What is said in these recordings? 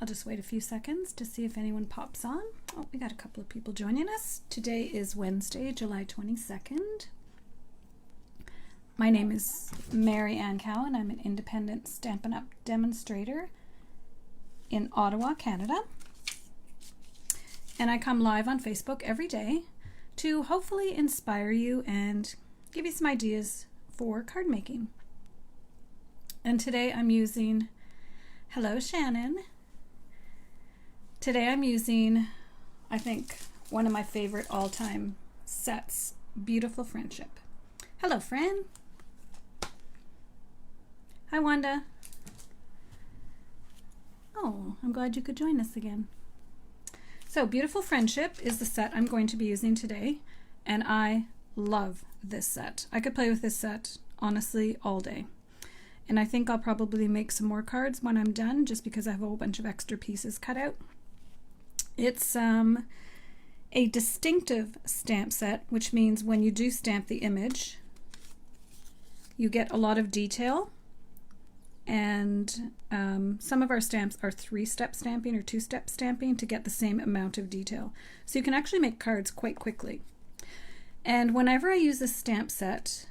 I'll just wait a few seconds to see if anyone pops on. Oh, we got a couple of people joining us. Today is Wednesday, July 22nd. My name is Mary Ann Cowan. I'm an independent Stampin' Up! Demonstrator in Ottawa, Canada. And I come live on Facebook every day to hopefully inspire you and give you some ideas for card making. And today I'm using, hello Shannon. Today I'm using, I think, one of my favorite all-time sets, Beautiful Friendship. Hello, Fran. Hi, Wanda. Oh, I'm glad you could join us again. So, Beautiful Friendship is the set I'm going to be using today, and I love this set. I could play with this set, honestly, all day. And I think I'll probably make some more cards when I'm done, just because I have a whole bunch of extra pieces cut out. It's a distinctive stamp set, which means when you do stamp the image, you get a lot of detail. And some of our stamps are 3-step stamping or 2-step stamping to get the same amount of detail. So you can actually make cards quite quickly. And whenever I use this stamp set,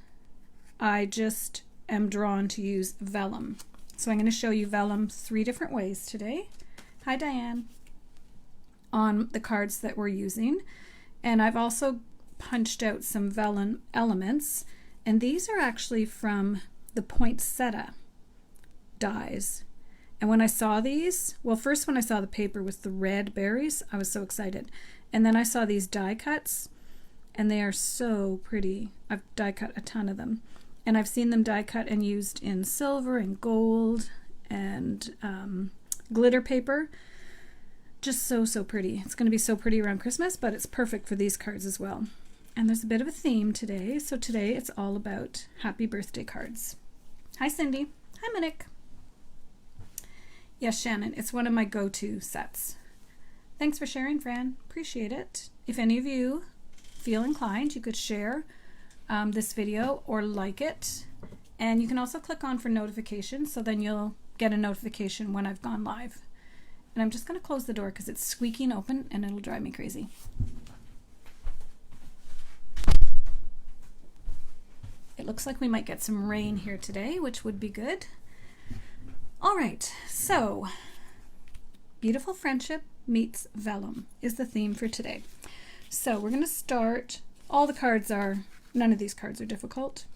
I just am drawn to use Vellum. So I'm going to show you Vellum 3 different ways today. Hi, Diane. On the cards that we're using. And I've also punched out some Vellum elements. And these are actually from the poinsettia dies. And when I saw these, well, first when I saw the paper with the red berries, I was so excited. And then I saw these die cuts, and they are so pretty. I've die cut a ton of them. And I've seen them die cut and used in silver and gold and glitter paper. Just so pretty. It's going to be so pretty around Christmas, but it's perfect for these cards as well. And there's a bit of a theme today. So today it's all about happy birthday cards. Hi, Cindy. Hi, Minik. Yes, Shannon, it's one of my go-to sets. Thanks for sharing, Fran. Appreciate it. If any of you feel inclined, you could share this video or like it. And you can also click on for notifications, so then you'll get a notification when I've gone live. And I'm just going to close the door because it's squeaking open and it'll drive me crazy. It looks like we might get some rain here today, which would be good. All right, so Beautiful Friendship meets Vellum is the theme for today. So we're going to start, none of these cards are difficult,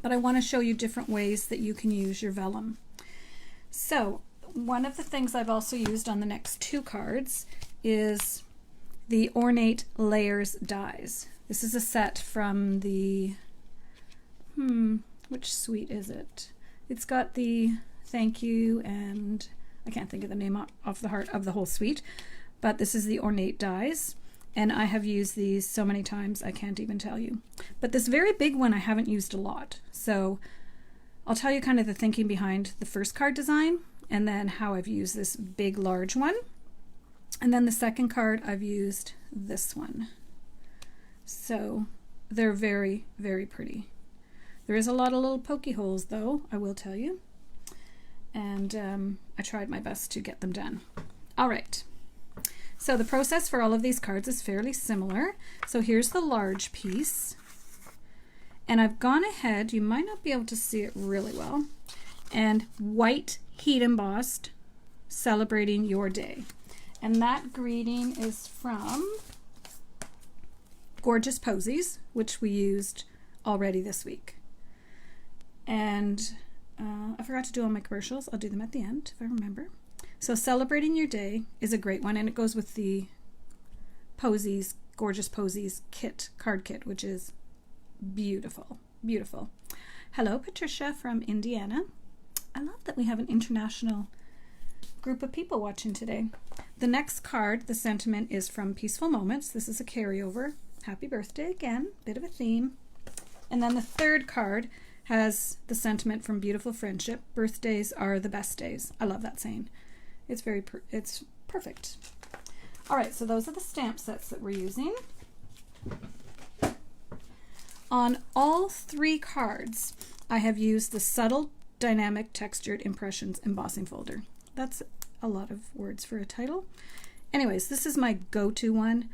but I want to show you different ways that you can use your Vellum. So one of the things I've also used on the next 2 cards is the Ornate Layers dies. This is a set from the, which suite is it? It's got the Thank You, and I can't think of the name off the heart of the whole suite, but this is the Ornate dies, and I have used these so many times I can't even tell you. But this very big one I haven't used a lot, so I'll tell you kind of the thinking behind the first card design, and then how I've used this big large one. And then the second card I've used this one. So they're very, very pretty. There is a lot of little pokey holes though, I will tell you. And I tried my best to get them done. All right. So the process for all of these cards is fairly similar. So here's the large piece. And I've gone ahead, you might not be able to see it really well, and white heat embossed Celebrating Your Day. And that greeting is from Gorgeous Posies, which we used already this week. And I forgot to do all my commercials. I'll do them at the end if I remember. So Celebrating Your Day is a great one, and it goes with the Posies, Gorgeous Posies card kit, which is beautiful, beautiful. Hello, Patricia from Indiana. I love that we have an international group of people watching today. The next card, the sentiment, is from Peaceful Moments. This is a carryover. Happy birthday again, bit of a theme. And then the third card has the sentiment from Beautiful Friendship. Birthdays are the best days. I love that saying. It's it's perfect. All right, so those are the stamp sets that we're using. On all 3 cards, I have used the Subtle Dynamic Textured Impressions embossing folder. That's a lot of words for a title. Anyways, this is my go-to one.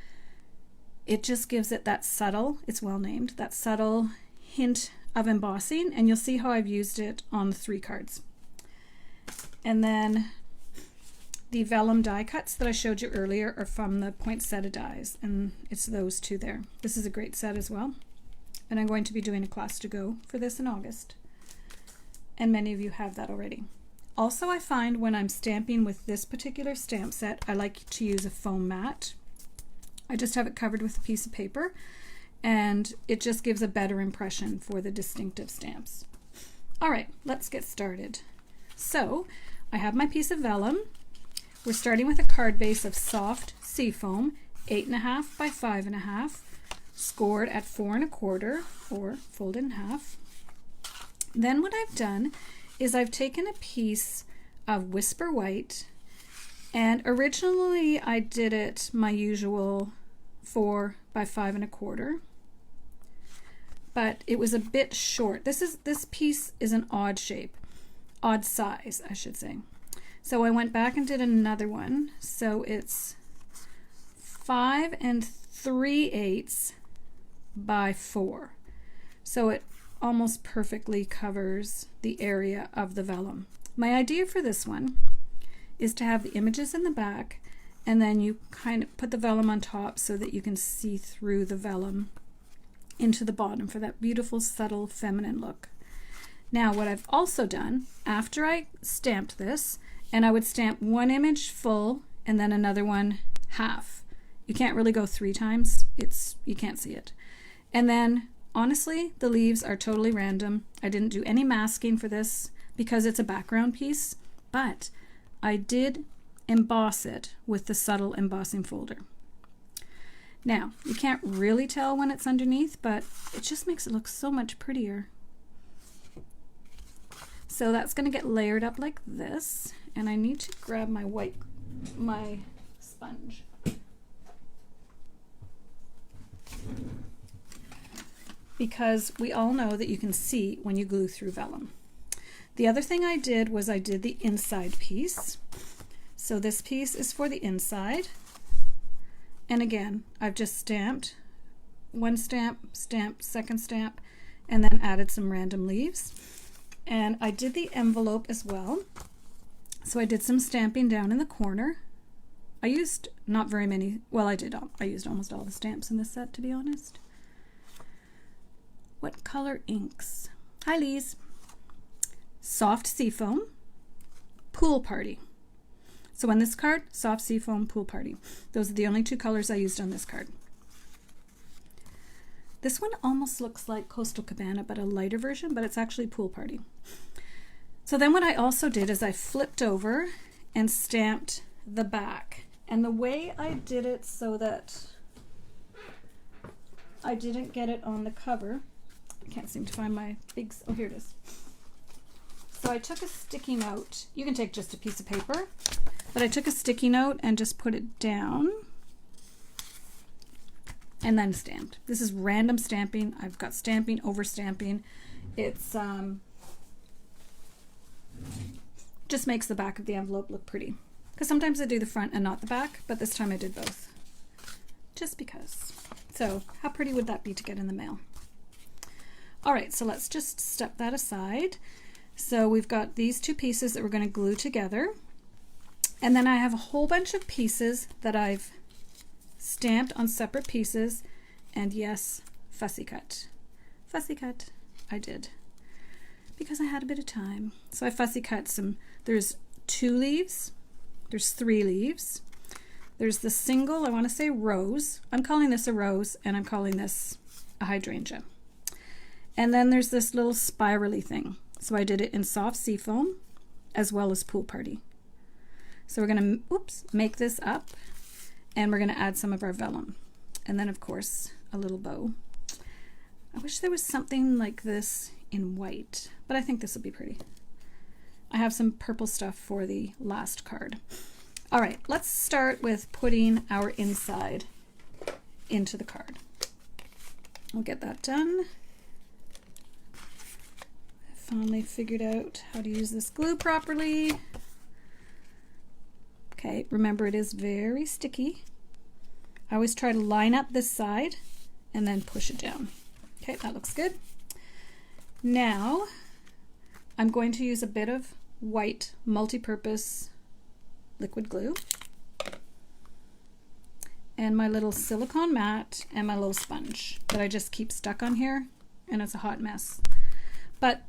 It just gives it that subtle, it's well named, that subtle hint of embossing, and you'll see how I've used it on the 3 cards. And then the vellum die cuts that I showed you earlier are from the poinsettia dies, and it's those 2 there. This is a great set as well, and I'm going to be doing a class to go for this in August, and many of you have that already. Also, I find when I'm stamping with this particular stamp set, I like to use a foam mat. I just have it covered with a piece of paper, and it just gives a better impression for the distinctive stamps. All right, let's get started. So I have my piece of vellum. We're starting with a card base of soft seafoam, 8.5 by 5.5, scored at 4 1/4 or folded in half. Then what I've done is I've taken a piece of Whisper White, and originally I did it my usual 4 by 5 1/4, but it was a bit short. This piece is an odd shape, odd size, I should say. So I went back and did another one. So it's 5 3/8 by 4. So it almost perfectly covers the area of the vellum. My idea for this one is to have the images in the back, and then you kind of put the vellum on top so that you can see through the vellum into the bottom for that beautiful, subtle, feminine look. Now, what I've also done, after I stamped this, and I would stamp one image full and then another one half. You can't really go 3 times. You can't see it. And then, honestly, the leaves are totally random. I didn't do any masking for this because it's a background piece, but I did emboss it with the subtle embossing folder. Now, you can't really tell when it's underneath, but it just makes it look so much prettier. So that's going to get layered up like this, and I need to grab my sponge. Because we all know that you can see when you glue through vellum. The other thing I did was I did the inside piece. So this piece is for the inside. And again, I've just stamped one stamp, stamped second stamp, and then added some random leaves. And I did the envelope as well. So I did some stamping down in the corner. I used not very many, well I used almost all the stamps in this set, to be honest. What color inks? Hi Lise. Soft Seafoam, Pool Party. So on this card, Soft Seafoam, Pool Party. Those are the only 2 colors I used on this card. This one almost looks like Coastal Cabana, but a lighter version, but it's actually Pool Party. So then what I also did is I flipped over and stamped the back. And the way I did it so that I didn't get it on the cover, I can't seem to find my big, oh here it is. So I took a sticky note. You can take just a piece of paper, but I took a sticky note and just put it down and then stamped. This is random stamping. I've got stamping over stamping. It's just makes the back of the envelope look pretty. Because sometimes I do the front and not the back, but this time I did both. Just because. So how pretty would that be to get in the mail? All right, so let's just step that aside. So we've got these 2 pieces that we're going to glue together. And then I have a whole bunch of pieces that I've stamped on separate pieces. And yes, fussy cut. Fussy cut, I did. Because I had a bit of time. So I fussy cut some, there's 2 leaves, there's 3 leaves. There's the single, I want to say rose. I'm calling this a rose, and I'm calling this a hydrangea. And then there's this little spirally thing. So I did it in Soft Seafoam as well as Pool Party. So we're going to, make this up, and we're going to add some of our vellum. And then, of course, a little bow. I wish there was something like this in white, but I think this will be pretty. I have some purple stuff for the last card. All right, let's start with putting our inside into the card. We'll get that done. I finally figured out how to use this glue properly. Okay, remember it is very sticky. I always try to line up this side and then push it down. Okay, that looks good. Now I'm going to use a bit of white multi-purpose liquid glue and my little silicone mat and my little sponge that I just keep stuck on here, and it's a hot mess. But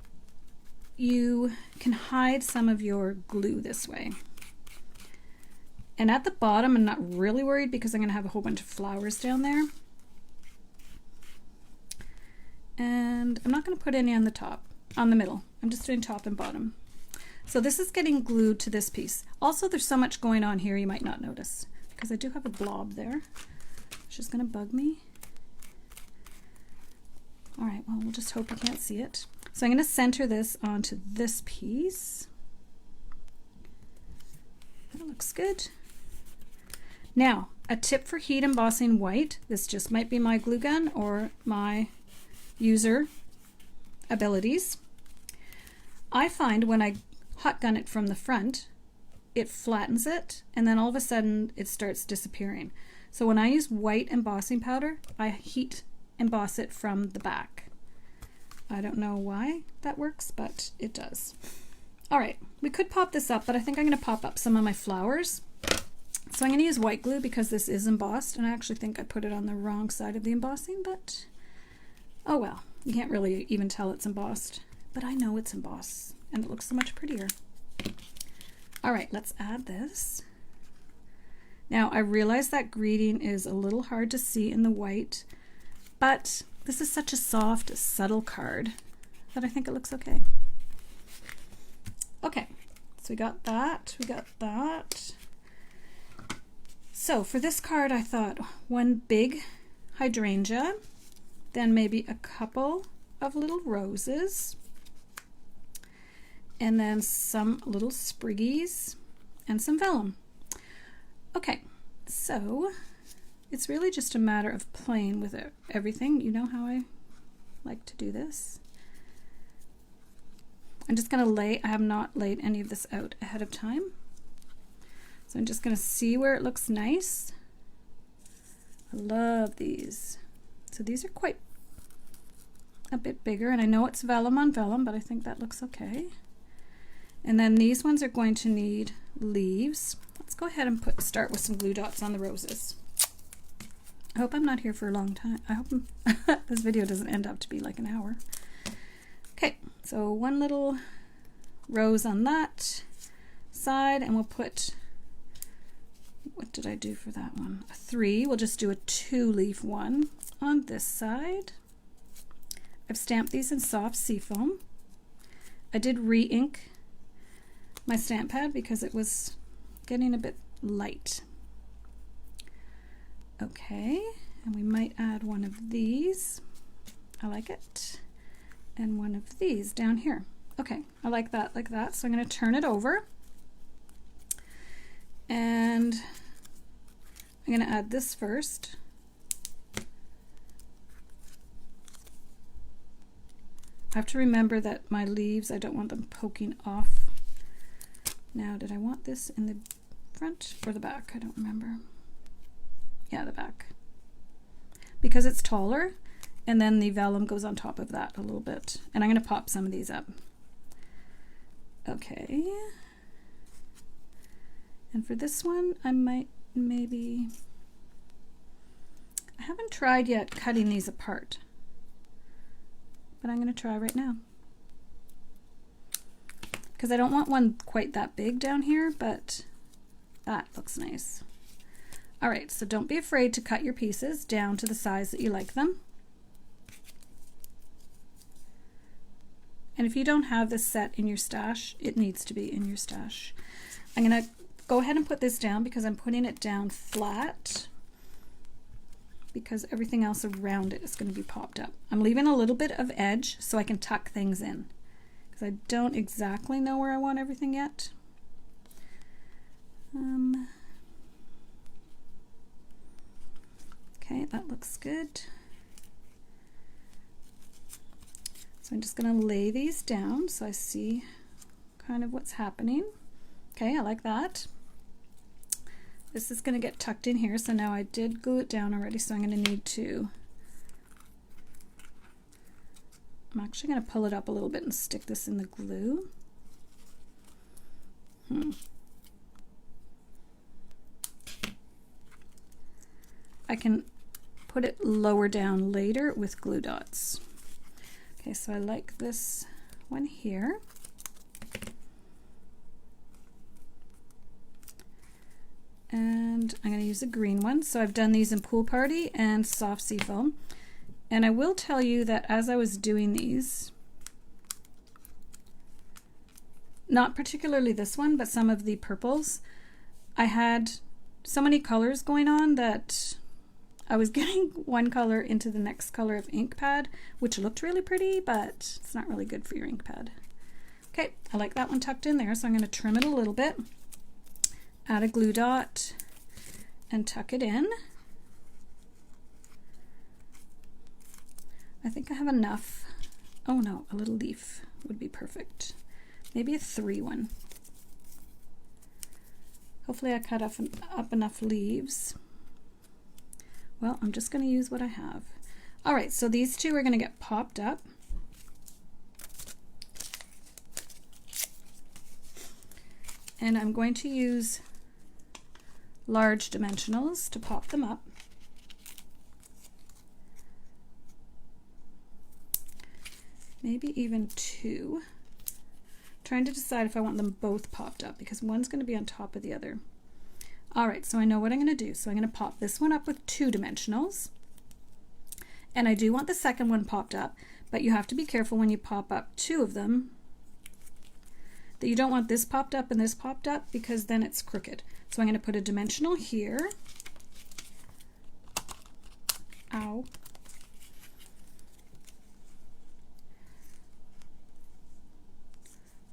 you can hide some of your glue this way. And at the bottom, I'm not really worried because I'm going to have a whole bunch of flowers down there. And I'm not going to put any on the top, on the middle. I'm just doing top and bottom. So this is getting glued to this piece. Also, there's so much going on here you might not notice because I do have a blob there. It's just going to bug me. All right, well, we'll just hope you can't see it. So I'm going to center this onto this piece. That looks good. Now, a tip for heat embossing white. This just might be my glue gun or my user abilities. I find when I hot gun it from the front, it flattens it, and then all of a sudden it starts disappearing. So when I use white embossing powder, I heat emboss it from the back. I don't know why that works, but it does. All right, we could pop this up, but I think I'm going to pop up some of my flowers. So I'm going to use white glue because this is embossed, and I actually think I put it on the wrong side of the embossing, but oh well, you can't really even tell it's embossed, but I know it's embossed, and it looks so much prettier. All right, let's add this. Now, I realize that greeting is a little hard to see in the white, but this is such a soft, subtle card that I think it looks okay. Okay, so we got that, we got that. So for this card, I thought one big hydrangea, then maybe a couple of little roses, and then some little spriggies and some vellum. Okay, so it's really just a matter of playing with everything. You know how I like to do this. I'm just going to lay, I have not laid any of this out ahead of time. So I'm just going to see where it looks nice. I love these. So these are quite a bit bigger, and I know it's vellum on vellum, but I think that looks okay. And then these ones are going to need leaves. Let's go ahead and start with some glue dots on the roses. I hope I'm not here for a long time. I hope this video doesn't end up to be like an hour. Okay, so one little rose on that side, and we'll put, what did I do for that one? A 3. We'll just do a 2-leaf one on this side. I've stamped these in soft seafoam. I did re-ink my stamp pad because it was getting a bit light. Okay, and we might add one of these. I like it. And one of these down here. Okay, I like that, so I'm going to turn it over. And I'm going to add this first. I have to remember that my leaves, I don't want them poking off. Now, did I want this in the front or the back? I don't remember. Yeah, the back. Because it's taller, and then the vellum goes on top of that a little bit. And I'm going to pop some of these up. Okay. And for this one, I might maybe... I haven't tried yet cutting these apart, but I'm going to try right now. Because I don't want one quite that big down here, but that looks nice. All right, so don't be afraid to cut your pieces down to the size that you like them. And if you don't have this set in your stash, it needs to be in your stash. I'm going to go ahead and put this down because I'm putting it down flat because everything else around it is going to be popped up. I'm leaving a little bit of edge so I can tuck things in because I don't exactly know where I want everything yet. Okay, that looks good. So I'm just going to lay these down so I see kind of what's happening. Okay, I like that. This is going to get tucked in here, so now I did glue it down already, so I'm going to need to... I'm actually going to pull it up a little bit and stick this in the glue. I can put it lower down later with glue dots. Okay, so I like this one here. And I'm going to use a green one. So I've done these in Pool Party and Soft Seafoam. And I will tell you that as I was doing these, not particularly this one, but some of the purples, I had so many colors going on that I was getting one color into the next color of ink pad, which looked really pretty, but it's not really good for your ink pad. Okay, I like that one tucked in there, so I'm going to trim it a little bit. Add a glue dot and tuck it in. I think I have enough. Oh no, a little leaf would be perfect. Maybe a 3 one. Hopefully I cut up enough leaves. Well, I'm just going to use what I have. All right, so these two are going to get popped up. And I'm going to use large dimensionals to pop them up. Maybe even 2. I'm trying to decide if I want them both popped up because one's going to be on top of the other. All right, so I know what I'm going to do. So I'm going to pop this one up with 2 dimensionals. And I do want the second one popped up, but you have to be careful when you pop up 2 of them that you don't want this popped up and this popped up because then it's crooked. So I'm going to put a dimensional here. Ow.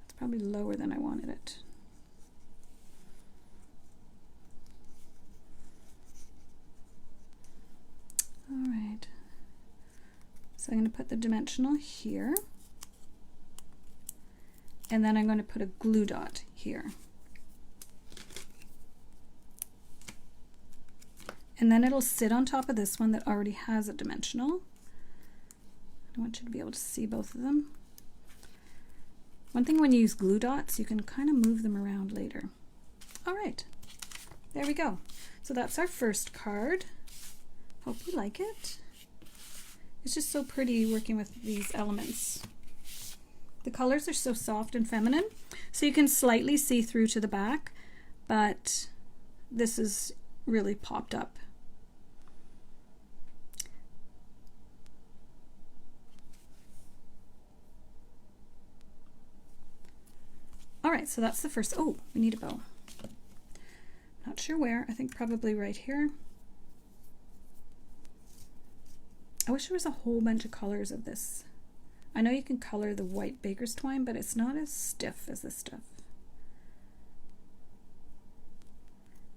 It's probably lower than I wanted it. All right. So I'm going to put the dimensional here. And then I'm going to put a glue dot here. And then it'll sit on top of this one that already has a dimensional. I want you to be able to see both of them. One thing when you use glue dots, you can kind of move them around later. All right, there we go. So that's our first card. Hope you like it. It's just so pretty working with these elements. The colors are so soft and feminine, so you can slightly see through to the back, but this is really popped up. All right, so that's the first. Oh, we need a bow. Not sure where. I think probably right here. I wish there was a whole bunch of colors of this. I know you can color the white baker's twine, but it's not as stiff as this stuff.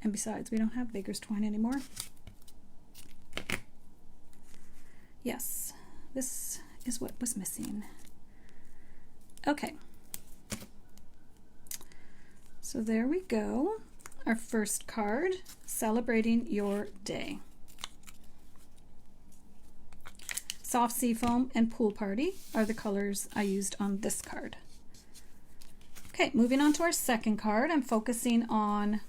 And besides, we don't have baker's twine anymore. Yes, this is what was missing. Okay. So there we go. Our first card, celebrating your day. Soft Seafoam and Pool Party are the colors I used on this card. Okay, moving on to our second card. I'm focusing on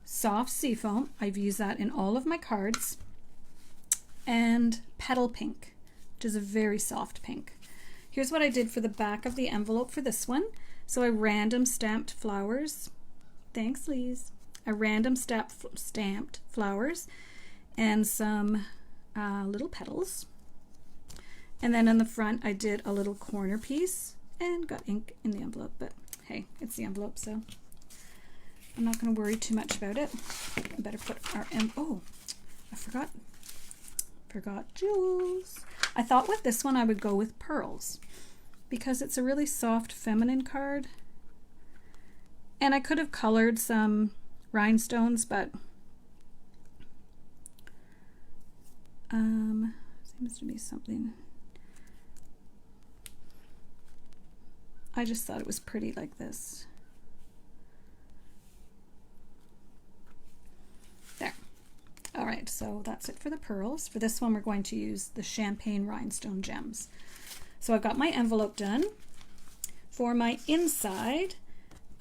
Soft Seafoam. I've used that in all of my cards. And Petal Pink, which is a very soft pink. Here's what I did for the back of the envelope for this one. So I random stamped flowers. Thanks, Lise. I random stamped flowers and some little petals. And then on the front, I did a little corner piece and got ink in the envelope, but hey, it's the envelope, so I'm not going to worry too much about it. I better put our oh, I forgot jewels. I thought with this one I would go with pearls because it's a really soft feminine card. And I could have colored some rhinestones, but seems to be something. I just thought it was pretty like this. side. So that's it for the pearls. For this one, we're going to use the champagne rhinestone gems. So I've got my envelope done. For my inside,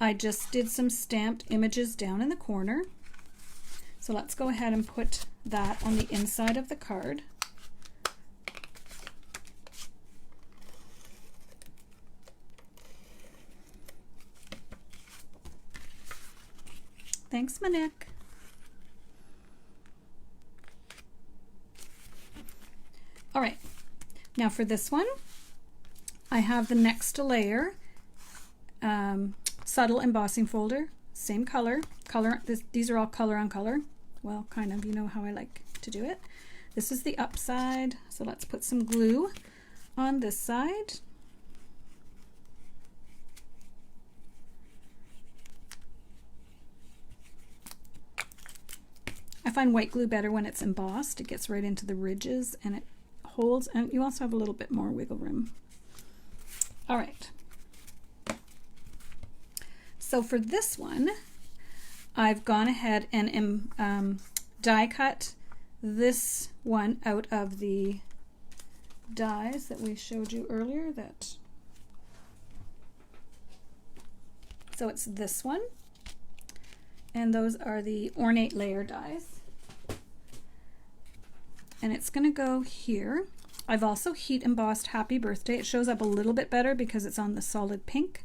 I just did some stamped images down in the corner. So let's go ahead and put that on the inside of the card. Thanks, Monique. All right, now for this one, I have the next layer, subtle embossing folder, same color. These are all color on color. Well, kind of, you know how I like to do it. This is the upside, so let's put some glue on this side. I find white glue better when it's embossed. It gets right into the ridges and it holds, and you also have a little bit more wiggle room. All right. So for this one, I've gone ahead and die cut this one out of the dies that we showed you earlier. So it's this one, and those are the ornate layer dies. And it's going to go here. I've also heat embossed Happy Birthday. It shows up a little bit better because it's on the solid pink.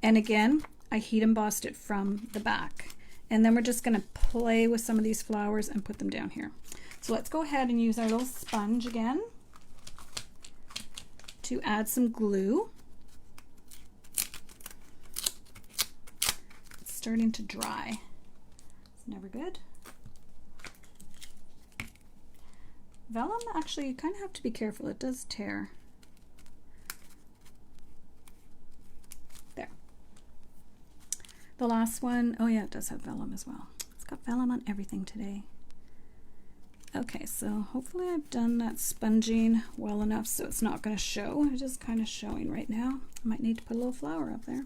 And again, I heat embossed it from the back. And then we're just going to play with some of these flowers and put them down here. So let's go ahead and use our little sponge again to add some glue. It's starting to dry. It's never good. Vellum, actually, you kind of have to be careful. It does tear. There. The last one, oh yeah, it does have vellum as well. It's got vellum on everything today. Okay, so hopefully I've done that sponging well enough so it's not going to show. It is kind of showing right now. I might need to put a little flower up there.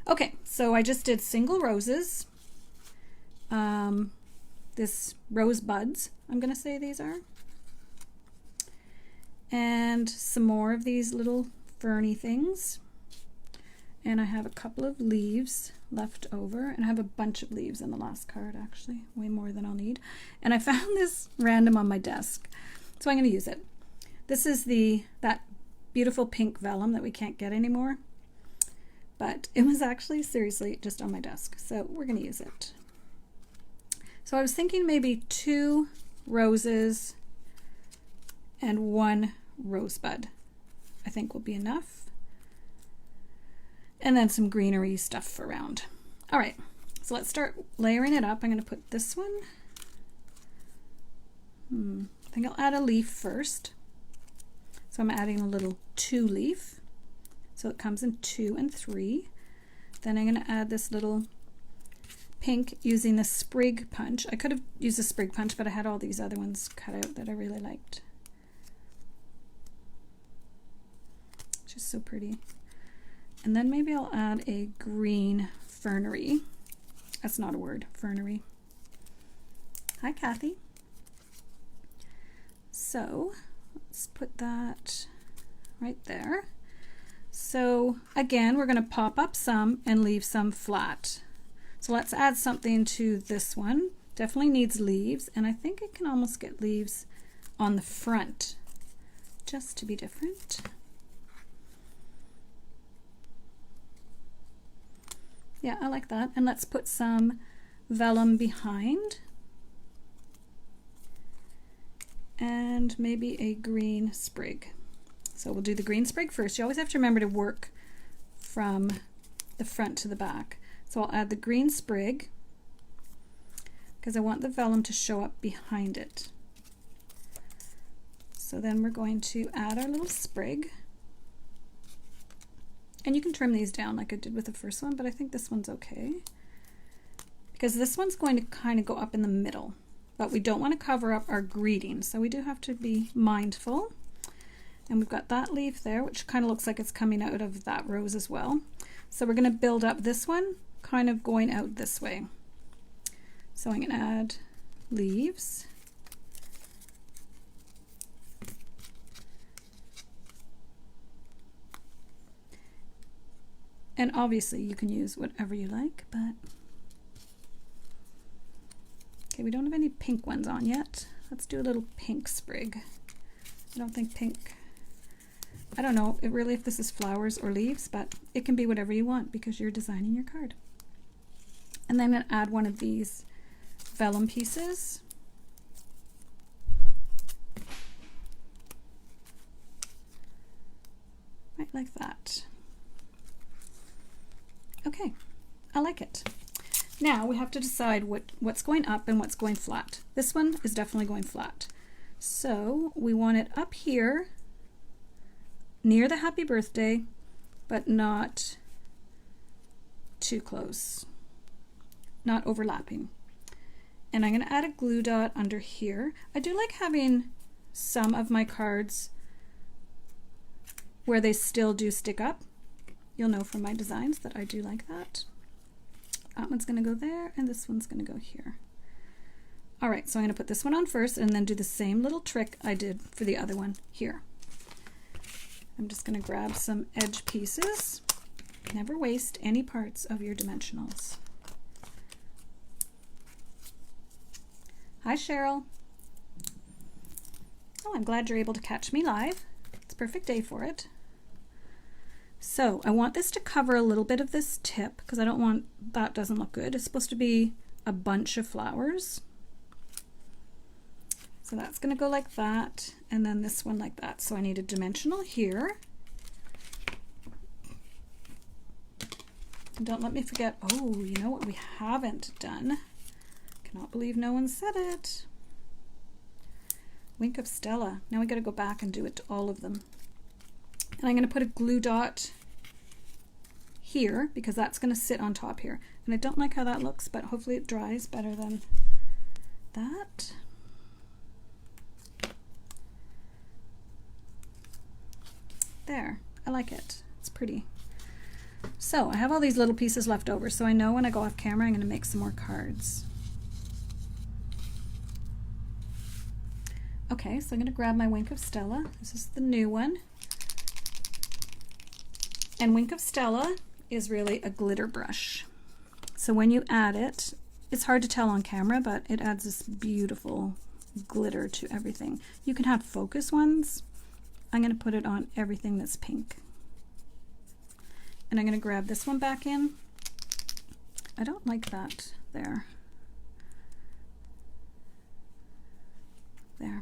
Okay, so I just did single roses. This rose buds, I'm going to say these are. And some more of these little ferny things. And I have a couple of leaves left over, and I have a bunch of leaves in the last card, actually, way more than I'll need. And I found this random on my desk, so I'm going to use it. This is that beautiful pink vellum that we can't get anymore, but it was actually seriously just on my desk, so we're going to use it. So I was thinking maybe 2 roses and 1 rosebud, I think will be enough. And then some greenery stuff around. All right, so let's start layering it up. I'm going to put this one. I think I'll add a leaf first. So I'm adding a little 2 leaf. So it comes in 2 and 3. Then I'm going to add this little pink using the sprig punch. I could have used a sprig punch, but I had all these other ones cut out that I really liked. Just so pretty. And then maybe I'll add a green fernery. That's not a word, fernery. Hi, Kathy. So let's put that right there. So again, we're going to pop up some and leave some flat. So let's add something to this one. Definitely needs leaves, and I think it can almost get leaves on the front, just to be different. Yeah, I like that. And let's put some vellum behind. And maybe a green sprig. So we'll do the green sprig first. You always have to remember to work from the front to the back. So I'll add the green sprig because I want the vellum to show up behind it. So then we're going to add our little sprig. And you can trim these down like I did with the first one, but I think this one's okay. Because this one's going to kind of go up in the middle, but we don't want to cover up our greeting, so we do have to be mindful. And we've got that leaf there, which kind of looks like it's coming out of that rose as well. So we're going to build up this one, kind of going out this way. So I'm going to add leaves. And obviously you can use whatever you like, but okay, we don't have any pink ones on yet. Let's do a little pink sprig. I don't think pink, I don't know really if this is flowers or leaves, but it can be whatever you want because you're designing your card. And then I'm going to add one of these vellum pieces. Right like that. Okay, I like it. Now we have to decide what's going up and what's going flat. This one is definitely going flat. So we want it up here near the happy birthday, but not too close, not overlapping. And I'm going to add a glue dot under here. I do like having some of my cards where they still do stick up. You'll know from my designs that I do like that. That one's going to go there and this one's going to go here. All right, so I'm going to put this one on first and then do the same little trick I did for the other one here. I'm just going to grab some edge pieces. Never waste any parts of your dimensionals. Hi, Cheryl. Oh, I'm glad you're able to catch me live. It's a perfect day for it. So I want this to cover a little bit of this tip because I don't want, that doesn't look good. It's supposed to be a bunch of flowers. So that's going to go like that, and then this one like that. So I need a dimensional here. And don't let me forget, oh, you know what we haven't done? Cannot believe no one said it. Wink of Stella. Now we got to go back and do it to all of them. And I'm going to put a glue dot here because that's going to sit on top here. And I don't like how that looks, but hopefully it dries better than that. There, I like it. It's pretty. So I have all these little pieces left over, so I know when I go off camera I'm going to make some more cards. Okay, so I'm going to grab my Wink of Stella. This is the new one. And Wink of Stella is really a glitter brush. So when you add it, it's hard to tell on camera, but it adds this beautiful glitter to everything. You can have focus ones. I'm going to put it on everything that's pink. And I'm going to grab this one back in. I don't like that there. There.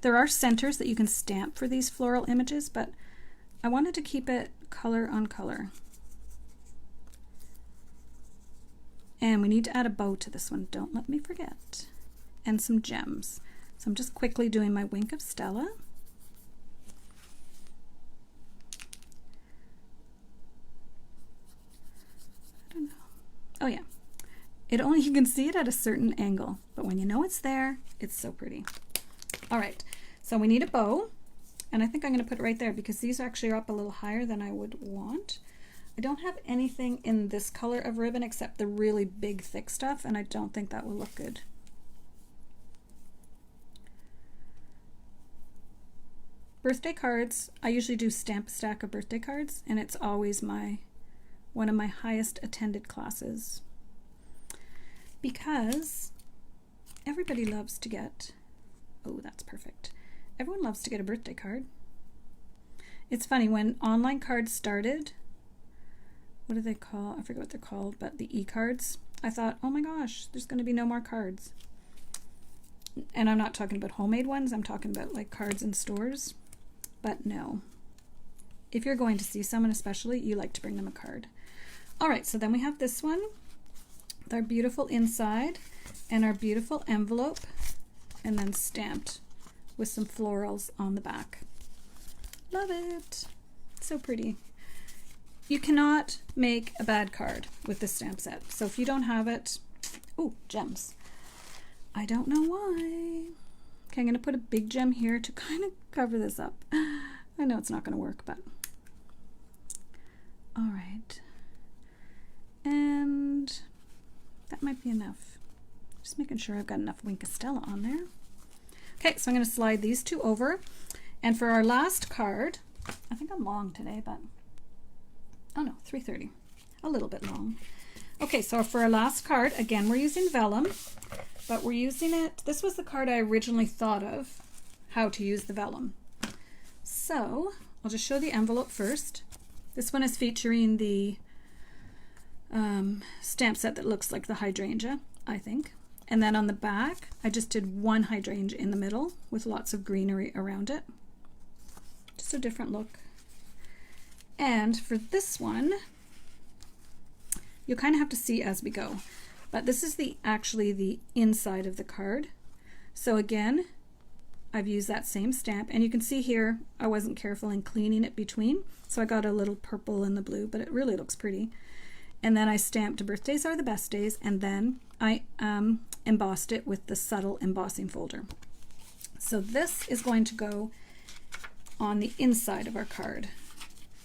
There are centers that you can stamp for these floral images, but I wanted to keep it color on color. And we need to add a bow to this one, don't let me forget. And some gems. So I'm just quickly doing my Wink of Stella. I don't know. Oh yeah. You can see it at a certain angle, but when you know it's there, it's so pretty. All right, so we need a bow. And I think I'm going to put it right there because these actually are up a little higher than I would want. I don't have anything in this color of ribbon except the really big thick stuff, and I don't think that will look good. Birthday cards, I usually do stamp a stack of birthday cards, and it's always one of my highest attended classes because everybody loves to get, oh, that's perfect. Everyone loves to get a birthday card. It's funny, when online cards started, what do they call? I forget what they're called, but the e-cards, I thought, oh my gosh, there's going to be no more cards. And I'm not talking about homemade ones, I'm talking about like cards in stores. But no. If you're going to see someone especially, you like to bring them a card. All right, so then we have this one with our beautiful inside and our beautiful envelope, and then stamped with some florals on the back. Love it. So pretty. You cannot make a bad card with this stamp set. So if you don't have it, oh, gems. I don't know why. Okay, I'm going to put a big gem here to kind of cover this up. I know it's not going to work, but all right. And that might be enough. Just making sure I've got enough Wink Estella on there. Okay, so I'm going to slide these two over. And for our last card, I think I'm long today, but, oh no, 3:30, a little bit long. Okay, so for our last card, again, we're using Vellum, but we're using it, this was the card I originally thought of, how to use the Vellum. So, I'll just show the envelope first. This one is featuring the stamp set that looks like the hydrangea, I think. And then on the back, I just did one hydrangea in the middle with lots of greenery around it. Just a different look. And for this one, you'll kind of have to see as we go. But this is actually the inside of the card. So again, I've used that same stamp, and you can see here I wasn't careful in cleaning it between, so I got a little purple in the blue, but it really looks pretty. And then I stamped birthdays are the best days, and then I embossed it with the subtle embossing folder. So this is going to go on the inside of our card.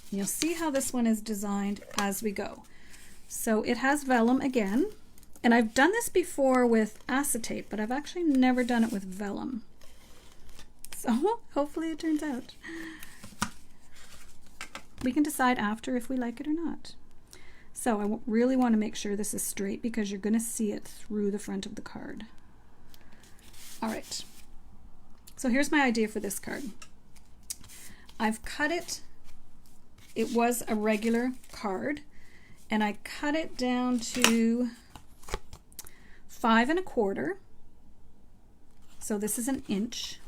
You'll see how this one is designed as we go. So it has Vellum again, and I've done this before with acetate, but I've actually never done it with Vellum. So hopefully it turns out. We can decide after if we like it or not. So I really want to make sure this is straight because you're going to see it through the front of the card. All right. So here's my idea for this card. I've cut it. It was a regular card, and I cut it down to 5 1/4. So this is an inch.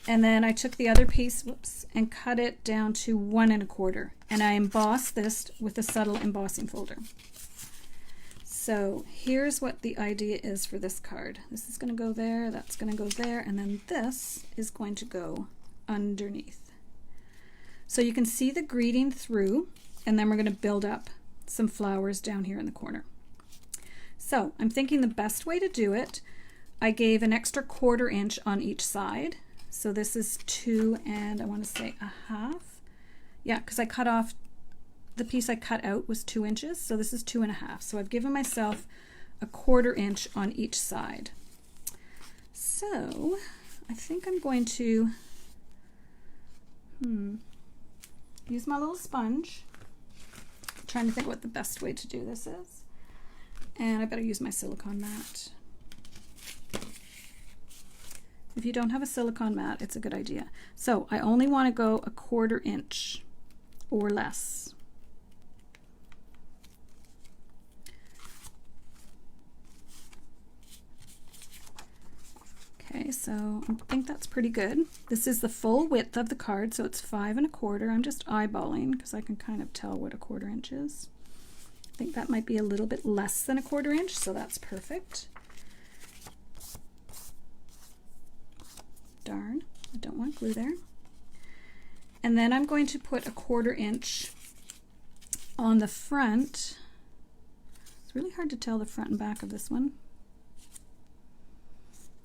And then I took the other piece, whoops, and cut it down to 1 1/4. And I embossed this with a subtle embossing folder. So here's what the idea is for this card. This is going to go there, that's going to go there, and then this is going to go underneath. So you can see the greeting through, and then we're going to build up some flowers down here in the corner. So I'm thinking the best way to do it, I gave an extra 1/4 inch on each side. So this is 2 and I want to say 1/2. Yeah, because I cut off, the piece I cut out was 2 inches, so this is 2 1/2. So I've given myself a 1/4 inch on each side. So I think I'm going to use my little sponge. I'm trying to think what the best way to do this is. And I better use my silicone mat. If you don't have a silicone mat, it's a good idea. So I only want to go a 1/4 inch or less. Okay, so I think that's pretty good. This is the full width of the card, so it's 5 1/4. I'm just eyeballing because I can kind of tell what a 1/4 inch is. I think that might be a little bit less than a 1/4 inch, so that's perfect. Darn, I don't want glue there. And then I'm going to put a 1/4 inch on the front. It's really hard to tell the front and back of this one.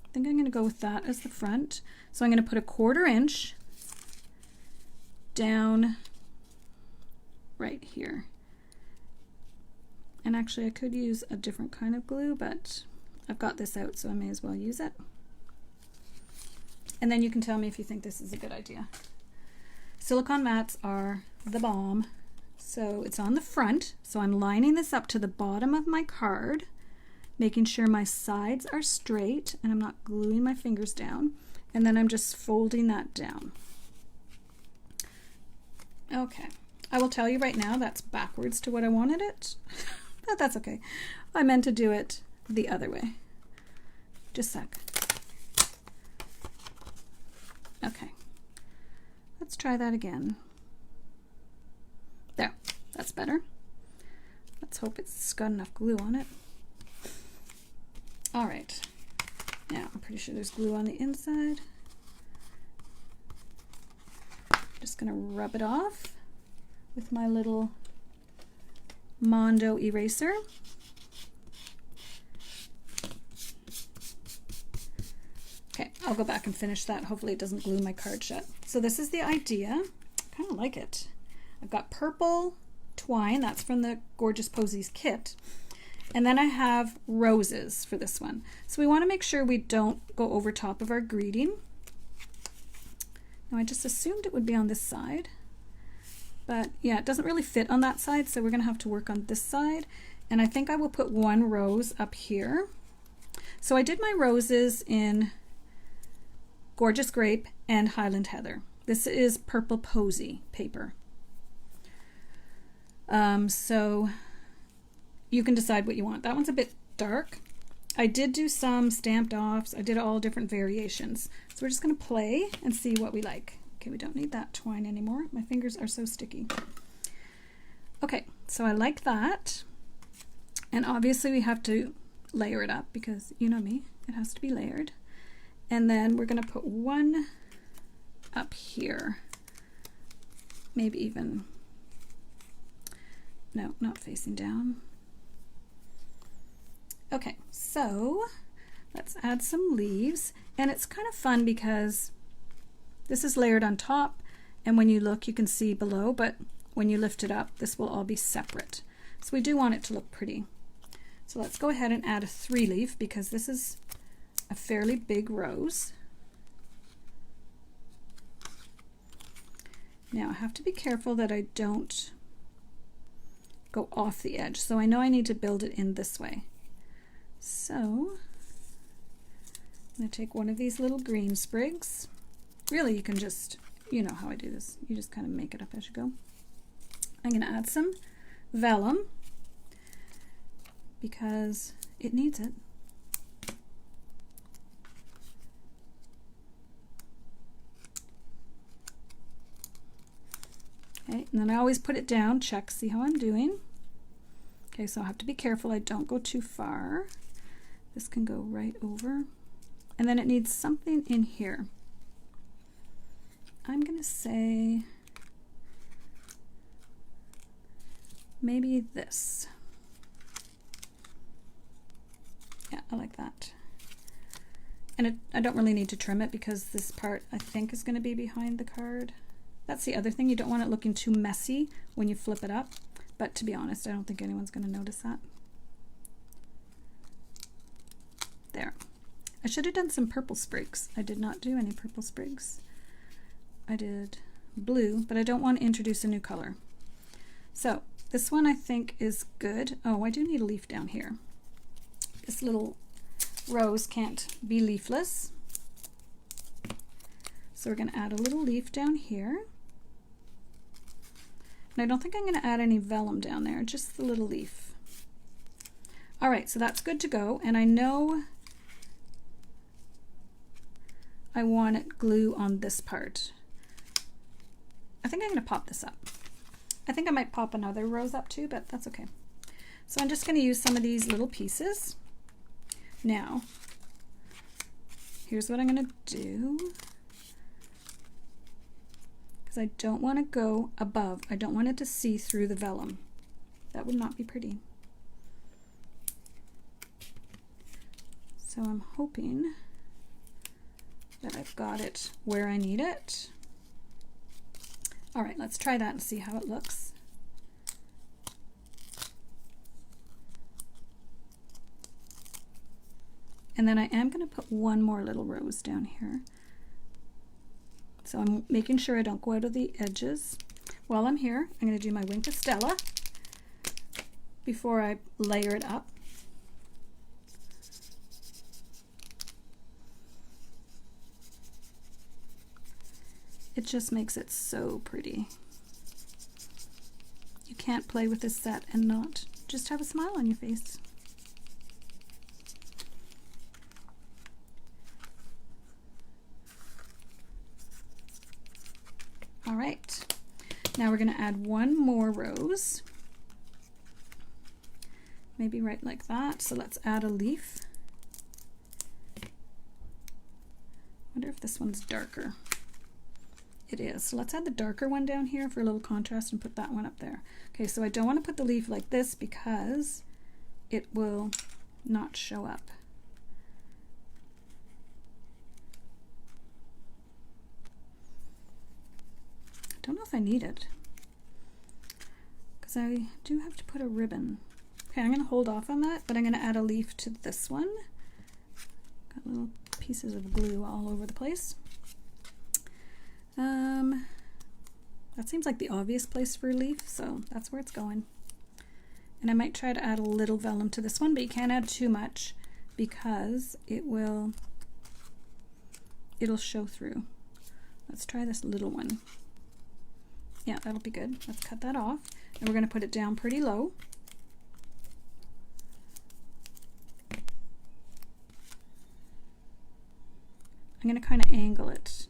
I think I'm going to go with that as the front. So I'm going to put a 1/4 inch down right here. And actually I could use a different kind of glue, but I've got this out, so I may as well use it. And then you can tell me if you think this is a good idea. Silicone mats are the bomb. So it's on the front. So I'm lining this up to the bottom of my card, making sure my sides are straight and I'm not gluing my fingers down. And then I'm just folding that down. Okay. I will tell you right now that's backwards to what I wanted it. But that's okay. I meant to do it the other way. Just a sec. Okay, let's try that again. There, that's better. Let's hope it's got enough glue on it. All right, now I'm pretty sure there's glue on the inside. Just gonna rub it off with my little Mondo eraser. Okay, I'll go back and finish that. Hopefully it doesn't glue my card shut. So this is the idea. I kind of like it. I've got purple twine. That's from the Gorgeous Posies kit. And then I have roses for this one. So we want to make sure we don't go over top of our greeting. Now I just assumed it would be on this side, but yeah, it doesn't really fit on that side, so we're going to have to work on this side. And I think I will put one rose up here. So I did my roses in Gorgeous Grape and Highland Heather. This is Purple Posy paper. So you can decide what you want. That one's a bit dark. I did do some stamped offs. I did all different variations. So we're just going to play and see what we like. Okay, we don't need that twine anymore. My fingers are so sticky. Okay, so I like that. And obviously we have to layer it up because you know me, it has to be layered. And then we're going to put one up here. Maybe even, no, not facing down. Okay, so let's add some leaves, and it's kind of fun because this is layered on top, and when you look you can see below, but when you lift it up this will all be separate. So we do want it to look pretty. So let's go ahead and add a 3-leaf because this is a fairly big rose. Now I have to be careful that I don't go off the edge, so I know I need to build it in this way. So I'm going to take one of these little green sprigs. Really, you can just, you know how I do this, you just kind of make it up as you go. I'm going to add some vellum because it needs it. Okay, and then I always put it down, check, see how I'm doing. Okay, so I have to be careful I don't go too far. This can go right over. And then it needs something in here. I'm going to say maybe this. Yeah, I like that. And I don't really need to trim it because this part I think is going to be behind the card. That's the other thing, you don't want it looking too messy when you flip it up. But to be honest, I don't think anyone's going to notice that. There. I should have done some purple sprigs. I did not do any purple sprigs. I did blue, but I don't want to introduce a new color. So this one I think is good. Oh, I do need a leaf down here. This little rose can't be leafless. So we're going to add a little leaf down here. And I don't think I'm going to add any vellum down there, just the little leaf. All right, so that's good to go. And I know I want it glue on this part. I think I'm going to pop this up. I think I might pop another rose up too, but that's okay. So I'm just going to use some of these little pieces. Now, here's what I'm going to do. Because I don't want to go above. I don't want it to see through the vellum. That would not be pretty. So I'm hoping that I've got it where I need it. All right, let's try that and see how it looks. And then I am going to put one more little rose down here. So I'm making sure I don't go out of the edges. While I'm here, I'm going to do my Wink of Stella before I layer it up. It just makes it so pretty. You can't play with this set and not just have a smile on your face. All right, now we're going to add one more rose, maybe right like that. So let's add a leaf. Wonder if this one's darker. It is. So let's add the darker one down here for a little contrast and put that one up there. Okay, so I don't want to put the leaf like this because it will not show up. I don't know if I need it because I do have to put a ribbon. Okay, I'm going to hold off on that, but I'm going to add a leaf to this one. Got little pieces of glue all over the place. That seems like the obvious place for a leaf, so that's where it's going. And I might try to add a little vellum to this one, but you can't add too much because it'll show through. Let's try this little one. Yeah, that'll be good. Let's cut that off. And we're going to put it down pretty low. I'm going to kind of angle it.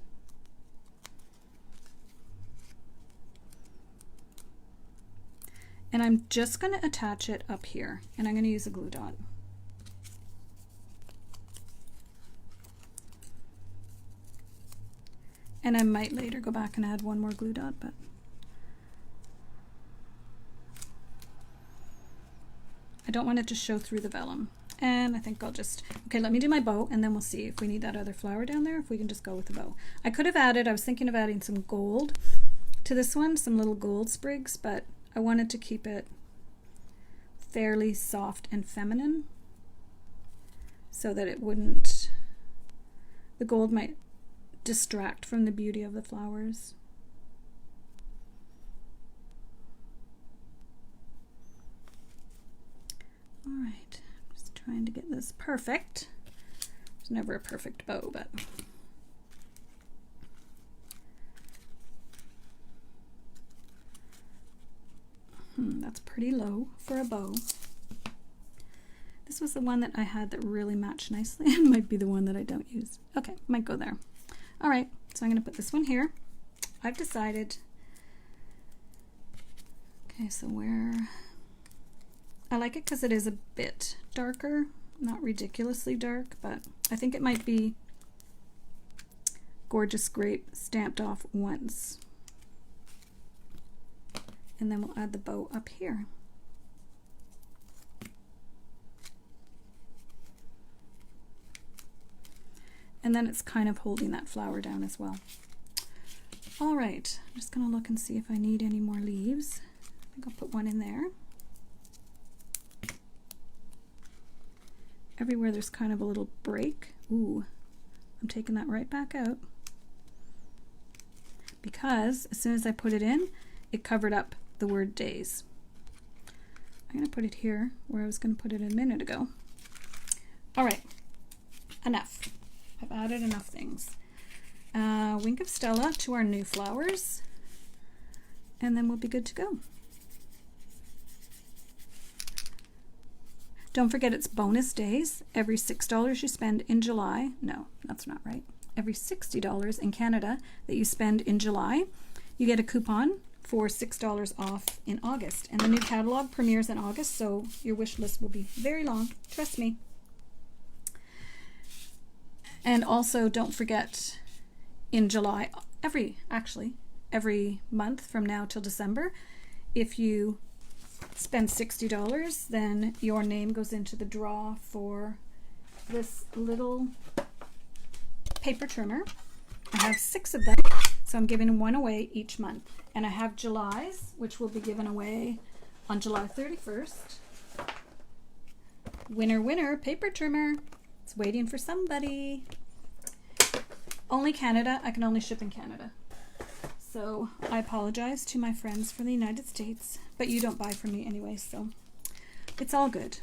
And I'm just going to attach it up here, and I'm going to use a glue dot. And I might later go back and add one more glue dot, but I don't want it to show through the vellum. And I think I'll just, okay, let me do my bow, and then we'll see if we need that other flower down there, if we can just go with the bow. I could have added, I was thinking of adding some gold to this one, some little gold sprigs, but I wanted to keep it fairly soft and feminine so that it wouldn't, the gold might distract from the beauty of the flowers. All right, just trying to get this perfect. There's never a perfect bow, but that's pretty low for a bow. This was the one that I had that really matched nicely. It might be the one that I don't use. Okay, might go there. All right, so I'm going to put this one here. I've decided. Okay, so where I like it because it is a bit darker, not ridiculously dark, but I think it might be Gorgeous Grape stamped off once. And then we'll add the bow up here. And then it's kind of holding that flower down as well. All right, I'm just gonna look and see if I need any more leaves. I think I'll put one in there. Everywhere there's kind of a little break. Ooh, I'm taking that right back out. Because as soon as I put it in, it covered up the word days. I'm going to put it here where I was going to put it a minute ago. All right, enough. I've added enough things. Wink of Stella to our new flowers, and then we'll be good to go. Don't forget it's bonus days. Every $6 you spend in July, no, that's not right. Every $60 in Canada that you spend in July, you get a coupon for $6 off in August. And the new catalog premieres in August, so your wish list will be very long, trust me. And also don't forget in July, every month from now till December, if you spend $60, then your name goes into the draw for this little paper trimmer. I have 6 of them, so I'm giving one away each month. And I have July's, which will be given away on July 31st. Winner, winner, paper trimmer. It's waiting for somebody. Only Canada. I can only ship in Canada. So I apologize to my friends from the United States, but you don't buy from me anyway, so it's all good.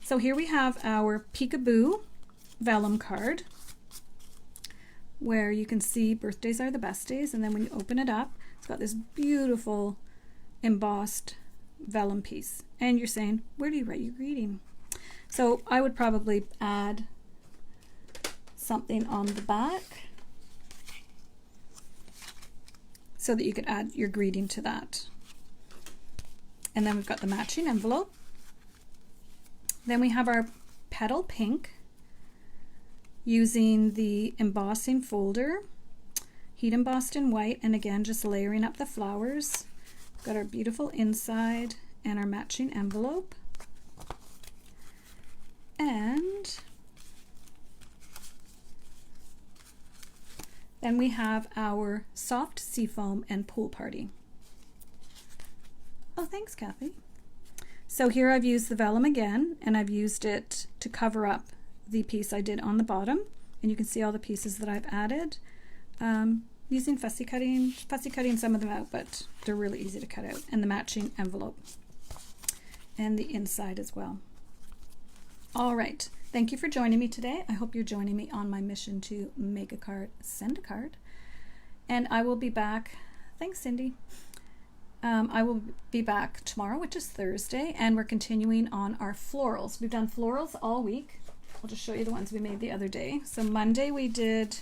So here we have our Peekaboo vellum card, where you can see birthdays are the best days, and then when you open it up, it's got this beautiful embossed vellum piece. And you're saying, where do you write your greeting? So I would probably add something on the back so that you could add your greeting to that. And then we've got the matching envelope. Then we have our petal pink using the embossing folder, heat embossed in white, and again just layering up the flowers. We've got our beautiful inside and our matching envelope. And then we have our soft seafoam and pool party. Oh, thanks, Kathy. So here I've used the vellum again, and I've used it to cover up the piece I did on the bottom. And you can see all the pieces that I've added. Using fussy cutting some of them out, but they're really easy to cut out. And the matching envelope. And the inside as well. All right. Thank you for joining me today. I hope you're joining me on my mission to make a card, send a card. And I will be back. Thanks, Cindy. I will be back tomorrow, which is Thursday, and we're continuing on our florals. We've done florals all week. I'll just show you the ones we made the other day. So Monday we did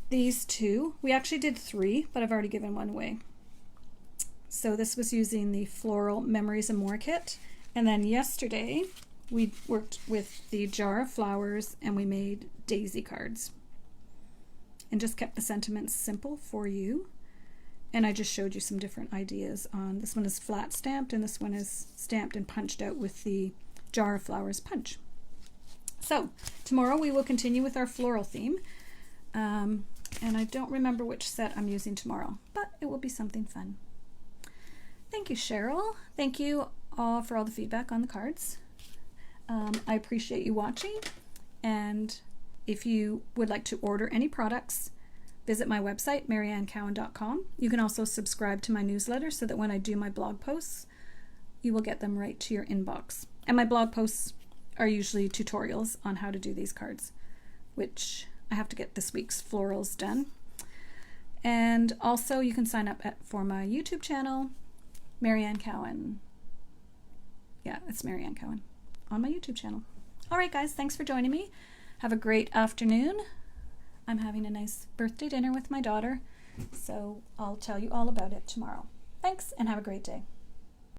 these two. We actually did 3, but I've already given one away. So this was using the Floral Memories and More kit. And then yesterday we worked with the jar of flowers and we made daisy cards. And just kept the sentiments simple for you. And I just showed you some different ideas on, this one is flat stamped and this one is stamped and punched out with the jar of flowers punch. So tomorrow we will continue with our floral theme. And I don't remember which set I'm using tomorrow, but it will be something fun. Thank you, Cheryl. Thank you all for all the feedback on the cards. I appreciate you watching, and if you would like to order any products, visit my website, mariannecowan.com. You can also subscribe to my newsletter so that when I do my blog posts, you will get them right to your inbox. And my blog posts are usually tutorials on how to do these cards, which I have to get this week's florals done. And also you can sign up for my YouTube channel, Marianne Cowan. Yeah, it's Marianne Cowan on my YouTube channel. All right, guys, thanks for joining me. Have a great afternoon. I'm having a nice birthday dinner with my daughter, so I'll tell you all about it tomorrow. Thanks, and have a great day.